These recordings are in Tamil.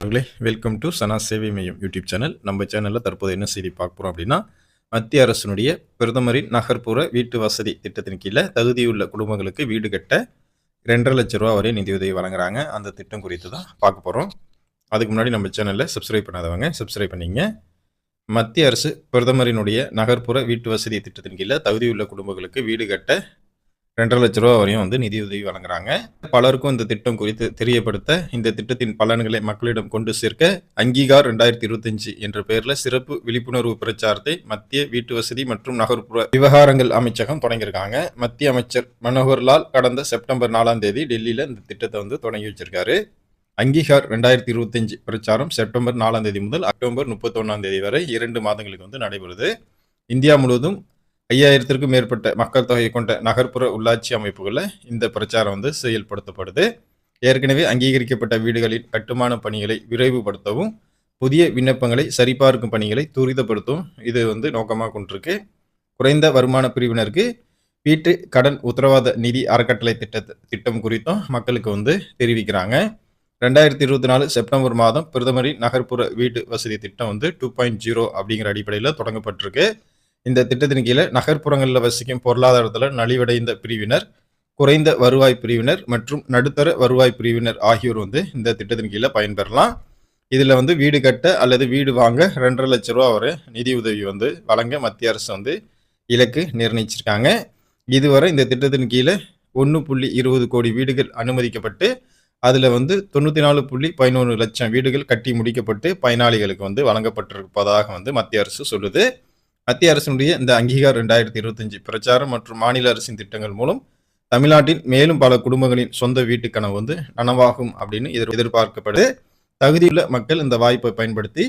நண்பர்களே, வெல்கம் டு சனா சேவை மையம் யூடியூப் சேனல். நம்ம சேனலில் தற்போது என்ன செய்தி பார்க்க போகிறோம் அப்படின்னா, மத்திய அரசினுடைய பிரதமரின் நகர்ப்புற வீட்டு வசதி திட்டத்தின் கீழே தகுதியுள்ள குடும்பங்களுக்கு வீடு கட்ட 2,50,000 வரை நிதியுதவி வழங்குறாங்க. அந்த திட்டம் குறித்து தான் பார்க்க போகிறோம். அதுக்கு முன்னாடி நம்ம சேனலில் சப்ஸ்கிரைப் பண்ணாதவங்க சப்ஸ்கிரைப் பண்ணிங்க. மத்திய அரசு பிரதமரினுடைய நகர்ப்புற வீட்டு வசதி திட்டத்தின் கீழே தகுதியுள்ள குடும்பங்களுக்கு வீடு கட்ட 2,50,000 வரையும் நிதியுதவி வழங்குறாங்க. பலருக்கும் இந்த திட்டம் குறித்து தெரியப்படுத்த, இந்த திட்டத்தின் பலன்களை மக்களிடம் கொண்டு சேர்க்க அங்கீகார் 2025 என்ற பெயரில் சிறப்பு விழிப்புணர்வு பிரச்சாரத்தை மத்திய வீட்டு வசதி மற்றும் நகர்ப்புற விவகாரங்கள் அமைச்சகம் தொடங்கியிருக்காங்க. மத்திய அமைச்சர் மனோகர் லால் கடந்த செப்டம்பர் 4ஆம் தேதி டெல்லியில் இந்த திட்டத்தை தொடங்கி வச்சிருக்காரு. அங்கீகார் 2025 பிரச்சாரம் செப்டம்பர் 4ஆம் தேதி முதல் அக்டோபர் 31ஆம் தேதி வரை 2 மாதங்களுக்கு நடைபெறுது. இந்தியா முழுவதும் 5000த்திற்கும் மேற்பட்ட மக்கள் தொகை கொண்ட நகர்ப்புற உள்ளாட்சி அமைப்புகளில் இந்த பிரச்சாரம் செயல்படுத்தப்படுது. ஏற்கனவே அங்கீகரிக்கப்பட்ட வீடுகளின் கட்டுமான பணிகளை விரைவுபடுத்தவும், புதிய விண்ணப்பங்களை சரிபார்க்கும் பணிகளை துரிதப்படுத்தவும் இது நோக்கமாக கொண்டிருக்கு. குறைந்த வருமான பிரிவினருக்கு வீட்டு கடன் உத்தரவாத நிதி அறக்கட்டளை திட்டம் குறித்தும் மக்களுக்கு தெரிவிக்கிறாங்க. 2024 செப்டம்பர் மாதம் பிரதமரின் நகர்ப்புற வீட்டு வசதி திட்டம் 2.0 அப்படிங்கிற அடிப்படையில் தொடங்கப்பட்டிருக்கு. இந்த திட்டத்தின் கீழே நகர்ப்புறங்களில் வசிக்கும் பொருளாதாரத்தில் நலிவடைந்த பிரிவினர், குறைந்த வருவாய் பிரிவினர் மற்றும் நடுத்தர வருவாய் பிரிவினர் ஆகியோர் இந்த திட்டத்தின் கீழே பயன்பெறலாம். இதில் வீடு கட்ட அல்லது வீடு வாங்க 2,50,000 வரை நிதி உதவி வழங்க மத்திய அரசு இலக்கு நிர்ணயிச்சிருக்காங்க. இதுவரை இந்த திட்டத்தின் கீழே 1.20 கோடி வீடுகள் அனுமதிக்கப்பட்டு அதில் 94.11 லட்சம் வீடுகள் கட்டி முடிக்கப்பட்டு பயனாளிகளுக்கு வழங்கப்பட்டிருப்பதாக மத்திய அரசு சொல்லுது. மத்திய அரசினுடைய இந்த அங்கீகார் 2025 பிரச்சாரம் மற்றும் மாநில அரசின் திட்டங்கள் மூலம் தமிழ்நாட்டில் மேலும் பல குடும்பங்களின் சொந்த வீட்டு கனவு நனவாகும் அப்படின்னு எதிர்பார்க்கப்படுது. தகுதியுள்ள மக்கள் இந்த வாய்ப்பை பயன்படுத்தி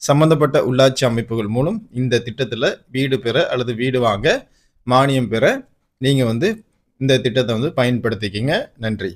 சம்பந்தப்பட்ட உள்ளாட்சி அமைப்புகள் மூலம் இந்த திட்டத்தில் வீடு பெற அல்லது வீடு வாங்க மானியம் பெற நீங்கள் இந்த திட்டத்தை பயன்படுத்திக்கிங்க. நன்றி.